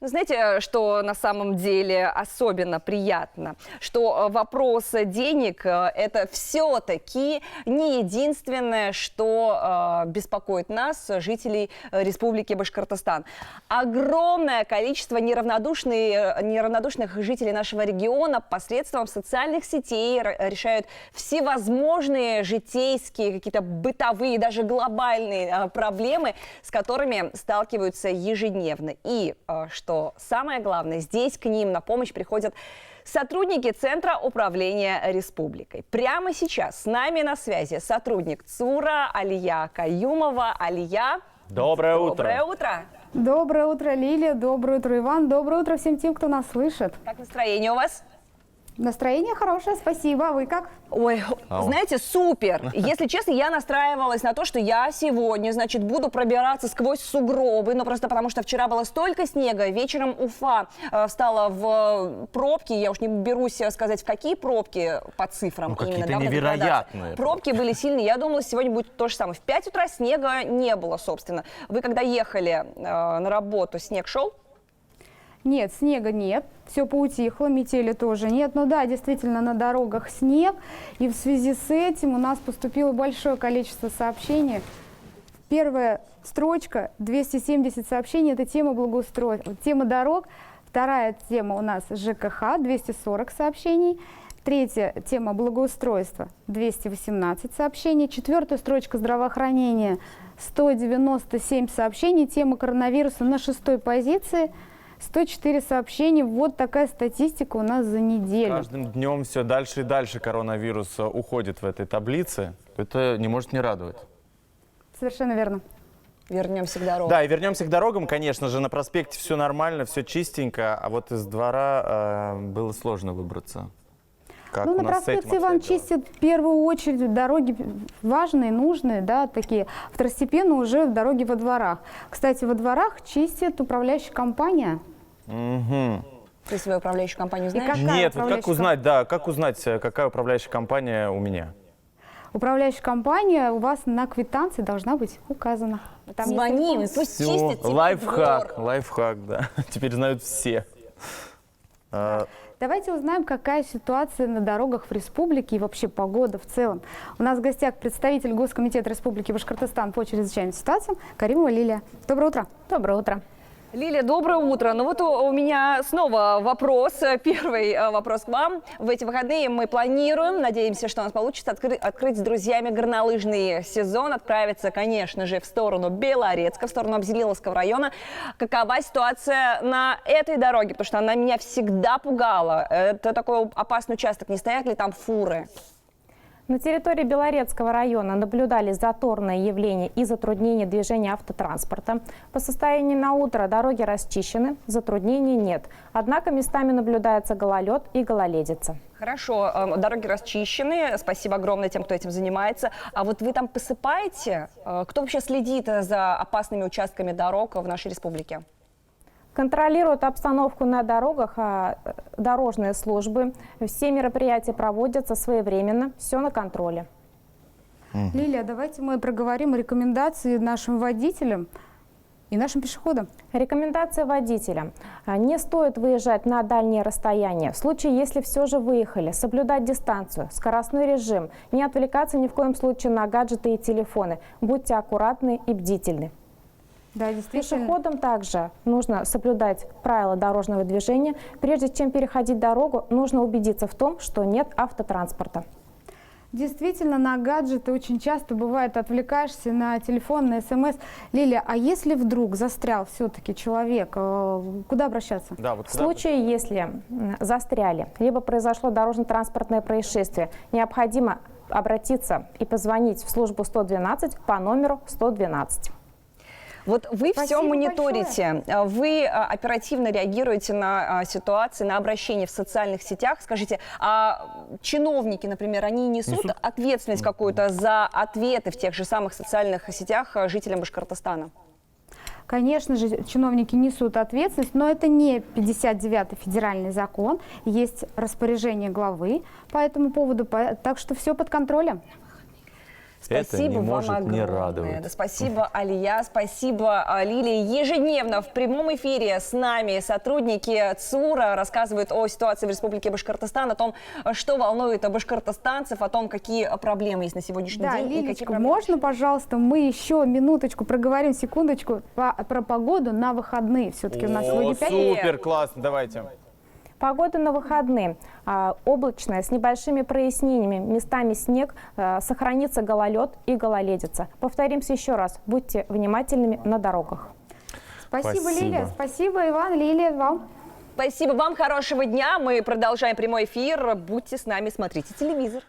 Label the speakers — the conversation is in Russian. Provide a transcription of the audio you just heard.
Speaker 1: Знаете, что на самом деле особенно приятно? Что вопрос денег – это все-таки не единственное, что беспокоит нас, жителей Республики Башкортостан. Огромное количество неравнодушных жителей нашего региона посредством социальных сетей решают всевозможные житейские, какие-то бытовые, даже глобальные проблемы, с которыми сталкиваются ежедневно. И что самое главное, здесь к ним на помощь приходят сотрудники Центра управления республикой. Прямо сейчас с нами на связи сотрудник ЦУРа Алия Каюмова. Алия,
Speaker 2: доброе утро.
Speaker 1: Доброе утро.
Speaker 3: Доброе утро, Лилия. Доброе утро, Иван. Доброе утро всем тем, кто нас слышит.
Speaker 1: Как настроение у вас?
Speaker 3: Настроение хорошее, спасибо. А вы как?
Speaker 1: Ой, знаете, супер. Если честно, я настраивалась на то, что я сегодня, значит, буду пробираться сквозь сугробы, но просто потому что вчера было столько снега. Вечером Уфа встала в пробки, я уж не берусь сказать, в какие пробки по цифрам.
Speaker 2: Ну, какие-то
Speaker 1: именно, да,
Speaker 2: невероятные.
Speaker 1: Пробки были сильные. Я думала, сегодня будет то же самое. В 5 утра снега не было, собственно. Вы когда ехали на работу, снег шел?
Speaker 3: Нет, снега нет, все поутихло, метели тоже нет. Но да, действительно, на дорогах снег, и в связи с этим у нас поступило большое количество сообщений. Первая строчка, 270 сообщений, это тема благоустройства, тема дорог. Вторая тема у нас ЖКХ, 240 сообщений. Третья тема благоустройства, 218 сообщений. Четвертая строчка здравоохранения, 197 сообщений. Тема коронавируса на 6-й позиции. 104 сообщения. Вот такая статистика у нас за неделю.
Speaker 2: Каждым днем все дальше и дальше коронавирус уходит в этой таблице. Это не может не радовать.
Speaker 3: Совершенно верно.
Speaker 1: Вернемся к дорогам.
Speaker 2: Да, и вернемся к дорогам, конечно же. На проспекте все нормально, все чистенько, а вот из двора было сложно выбраться. Как
Speaker 3: Ну,
Speaker 2: у
Speaker 3: на
Speaker 2: нас с этим
Speaker 3: проспекте Иван
Speaker 2: обстоят дела?
Speaker 3: чистит в первую очередь дороги важные, нужные, да, такие. Второстепенно уже дороги во дворах. Кстати, во дворах чистит управляющая компания.
Speaker 2: Угу.
Speaker 1: Ты свою управляющую компанию знаешь?
Speaker 3: Какая
Speaker 2: Нет, вот как
Speaker 3: управляющая
Speaker 2: узнать, да, как узнать, какая управляющая компания у меня?
Speaker 3: Управляющая компания у вас на квитанции должна быть указана. Там есть
Speaker 1: Звони,
Speaker 3: телефон.
Speaker 1: пусть
Speaker 2: Все,
Speaker 1: чистит тебе
Speaker 2: лайфхак,
Speaker 1: двор.
Speaker 2: лайфхак, да. Теперь знают все.
Speaker 3: Давайте узнаем, какая ситуация на дорогах в республике и вообще погода в целом. У нас в гостях представитель Госкомитета Республики Башкортостан по чрезвычайным ситуациям Каримова Лилия. Доброе утро.
Speaker 4: Доброе утро.
Speaker 1: Лилия, доброе утро. Ну вот у меня снова вопрос. Первый вопрос к вам. В эти выходные мы планируем, надеемся, что у нас получится открыть с друзьями горнолыжный сезон, отправиться, конечно же, в сторону Белорецка, в сторону Абзелиловского района. Какова ситуация на этой дороге? Потому что она меня всегда пугала. Это такой опасный участок. Не стоят ли там фуры?
Speaker 4: На территории Белорецкого района наблюдались заторные явления и затруднения движения автотранспорта. По состоянию на утро дороги расчищены, затруднений нет. Однако местами наблюдается гололед и гололедица.
Speaker 1: Хорошо, дороги расчищены. Спасибо огромное тем, кто этим занимается. А вот вы там посыпаете? Кто вообще следит за опасными участками дорог в нашей республике?
Speaker 4: Контролируют обстановку на дорогах дорожные службы. Все мероприятия проводятся своевременно, все на контроле.
Speaker 3: Лилия, давайте мы проговорим рекомендации нашим водителям и нашим пешеходам.
Speaker 4: Рекомендация водителям. Не стоит выезжать на дальние расстояния. В случае, если все же выехали, соблюдать дистанцию, скоростной режим, не отвлекаться ни в коем случае на гаджеты и телефоны. Будьте аккуратны и бдительны.
Speaker 3: Да, действительно.
Speaker 4: Пешеходам также нужно соблюдать правила дорожного движения. Прежде чем переходить дорогу, нужно убедиться в том, что нет автотранспорта.
Speaker 3: Действительно, на гаджеты очень часто бывает отвлекаешься на телефон, на СМС. Лилия, а если вдруг застрял все-таки человек, куда обращаться?
Speaker 2: Да, вот
Speaker 4: В случае, если застряли, либо произошло дорожно-транспортное происшествие, необходимо обратиться и позвонить в службу 112 по номеру 112.
Speaker 1: Вот вы все
Speaker 3: Спасибо
Speaker 1: мониторите, вы оперативно реагируете на ситуации, на обращения в социальных сетях. Скажите, а чиновники, например, они несут ответственность какую-то за ответы в тех же самых социальных сетях жителям Башкортостана?
Speaker 3: Конечно же, чиновники несут ответственность, но это не 59-й федеральный закон, есть распоряжение главы по этому поводу, так что все под контролем.
Speaker 1: Спасибо
Speaker 2: не
Speaker 1: вам
Speaker 2: может не
Speaker 1: огромное.
Speaker 2: радовать.
Speaker 1: Да, спасибо, Алия, спасибо, Лилия. Ежедневно в прямом эфире с нами сотрудники ЦУРа рассказывают о ситуации в Республике Башкортостан, о том, что волнует башкортостанцев, о том, какие проблемы есть на сегодняшний
Speaker 3: Да,
Speaker 1: день. и какие
Speaker 3: Лилечка,
Speaker 1: проблемы
Speaker 3: можно, пожалуйста, мы еще минуточку проговорим, секундочку, про погоду на выходные. Все-таки у нас сегодня пятница.
Speaker 2: Супер, классно, давайте.
Speaker 4: Погода на выходные. Облачная, с небольшими прояснениями. Местами снег, сохранится гололед и гололедица. Повторимся еще раз. Будьте внимательными на дорогах.
Speaker 3: Спасибо,
Speaker 2: Спасибо.
Speaker 3: Лилия. Спасибо, Иван. Лилия, вам.
Speaker 1: Спасибо вам, хорошего дня. Мы продолжаем прямой эфир. Будьте с нами, смотрите телевизор.